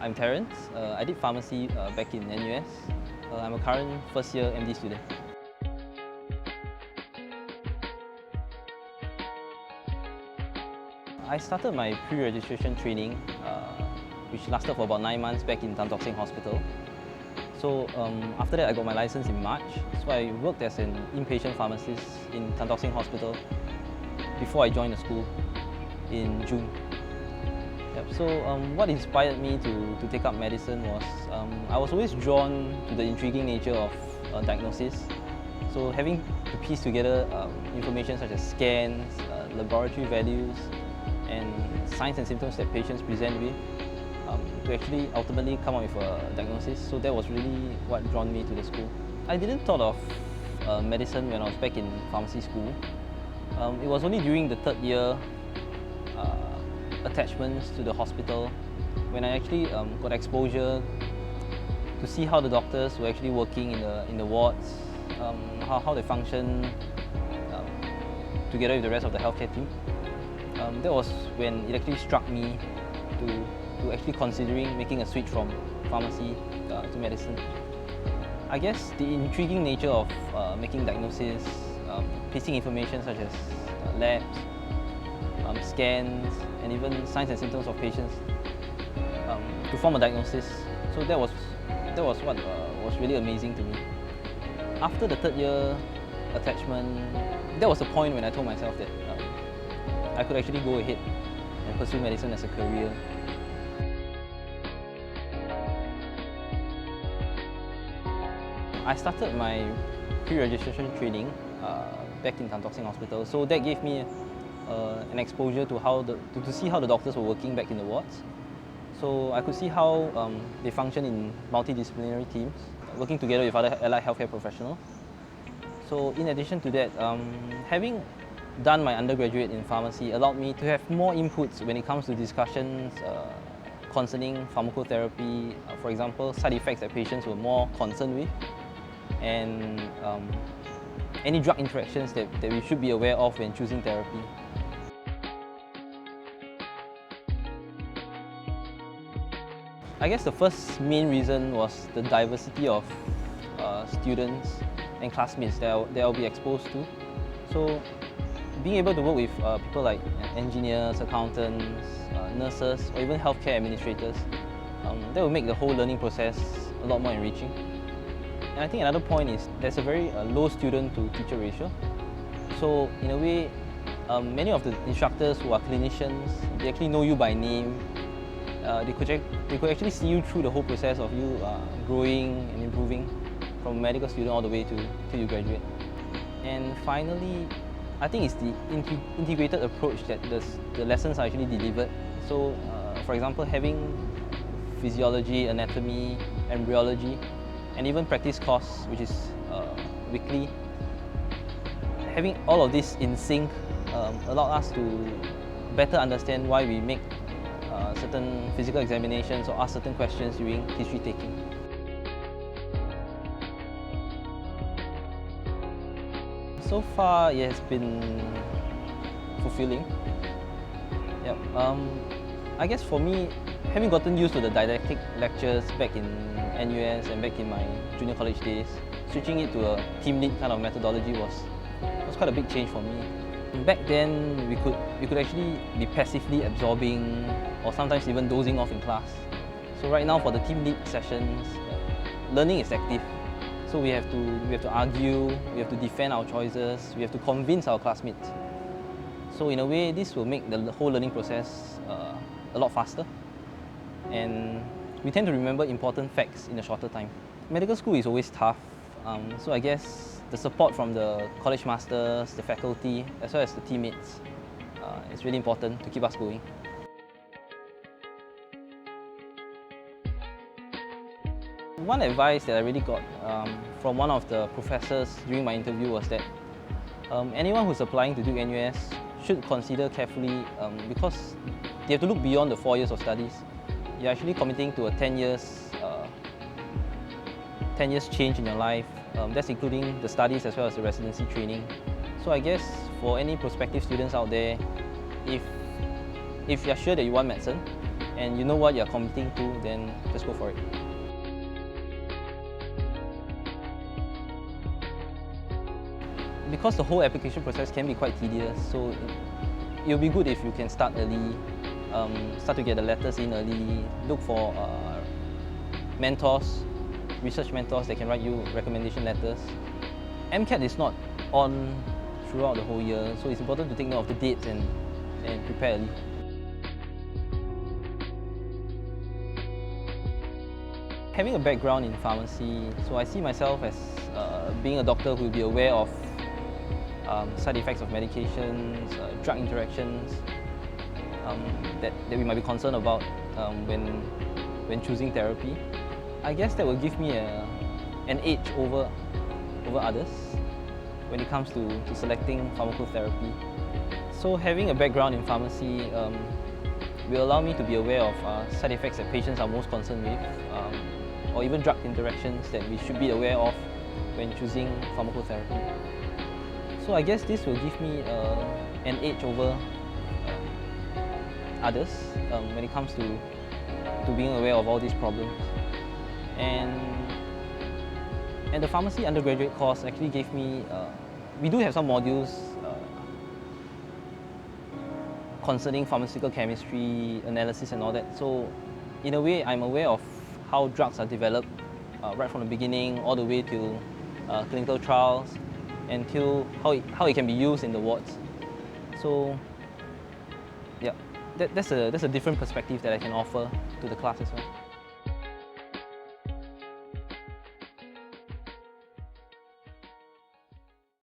I'm Terence. I did pharmacy back in NUS. I'm a current first year MD student. I started my pre-registration training, which lasted for about 9 months back in Tan Tock Seng Hospital. So after that, I got my license in March. So I worked as an inpatient pharmacist in Tan Tock Seng Hospital before I joined the school in June. So what inspired me to take up medicine was I was always drawn to the intriguing nature of diagnosis. So having to piece together information such as scans, laboratory values, and signs and symptoms that patients present with to actually ultimately come up with a diagnosis. So that was really what drawn me to the school. I didn't thought of medicine when I was back in pharmacy school. It was only during the third year attachments to the hospital when I actually got exposure to see how the doctors were actually working in the wards, how they function together with the rest of the healthcare team. That was when it actually struck me to actually considering making a switch from pharmacy to medicine. I guess the intriguing nature of making diagnosis, piecing information such as labs, scans, and even signs and symptoms of patients to form a diagnosis. So that was what was really amazing to me. After the third year attachment, that was the point when I told myself that I could actually go ahead and pursue medicine as a career. I started my pre-registration training back in Tan Tock Seng Hospital, so that gave me an exposure to to see how the doctors were working back in the wards. So I could see how they function in multidisciplinary teams, working together with other allied healthcare professionals. So in addition to that, having done my undergraduate in pharmacy allowed me to have more inputs when it comes to discussions concerning pharmacotherapy, for example, side effects that patients were more concerned with, and any drug interactions that we should be aware of when choosing therapy. I guess the first main reason was the diversity of students and classmates that I'll be exposed to. So being able to work with people like engineers, accountants, nurses, or even healthcare administrators, that will make the whole learning process a lot more enriching. And I think another point is there's a very low student to teacher ratio. So in a way, many of the instructors who are clinicians, they actually know you by name. They could actually see you through the whole process of you growing and improving from a medical student all the way till you graduate. And finally, I think it's the integrated approach that the lessons are actually delivered. So, for example, having physiology, anatomy, embryology, and even practice course, which is weekly. Having all of this in sync allowed us to better understand why we make certain physical examinations or ask certain questions during history taking. So far, it has been fulfilling. Yep. I guess for me, having gotten used to the didactic lectures back in NUS and back in my junior college days, switching it to a team lead kind of methodology was quite a big change for me. Back then, we could actually be passively absorbing or sometimes even dozing off in class. So right now, for the team lead sessions, learning is active. So we have to argue, we have to defend our choices, we have to convince our classmates. So in a way, this will make the whole learning process a lot faster. And we tend to remember important facts in a shorter time. Medical school is always tough, so I guess the support from the college masters, the faculty, as well as the teammates is really important to keep us going. One advice that I really got from one of the professors during my interview was that anyone who's applying to Duke NUS should consider carefully because they have to look beyond the 4 years of studies. You're actually committing to a 10 years change in your life. That's including the studies as well as the residency training. So I guess for any prospective students out there, if you're sure that you want medicine and you know what you're committing to, then just go for it. Because the whole application process can be quite tedious, so it'll be good if you can start early, start to get the letters in early, look for mentors, research mentors that can write you recommendation letters. MCAT is not on throughout the whole year, so it's important to take note of the dates and prepare early. Having a background in pharmacy, so I see myself as being a doctor who will be aware of side effects of medications, drug interactions that we might be concerned about when choosing therapy. I guess that will give me an edge over others when it comes to selecting pharmacotherapy. So having a background in pharmacy will allow me to be aware of side effects that patients are most concerned with, or even drug interactions that we should be aware of when choosing pharmacotherapy. So I guess this will give me an edge over others when it comes to being aware of all these problems. And the pharmacy undergraduate course actually gave me, we do have some modules concerning pharmaceutical chemistry, analysis and all that. So in a way, I'm aware of how drugs are developed right from the beginning all the way to clinical trials, until how it can be used in the wards. So yeah, that's a different perspective that I can offer to the class as well.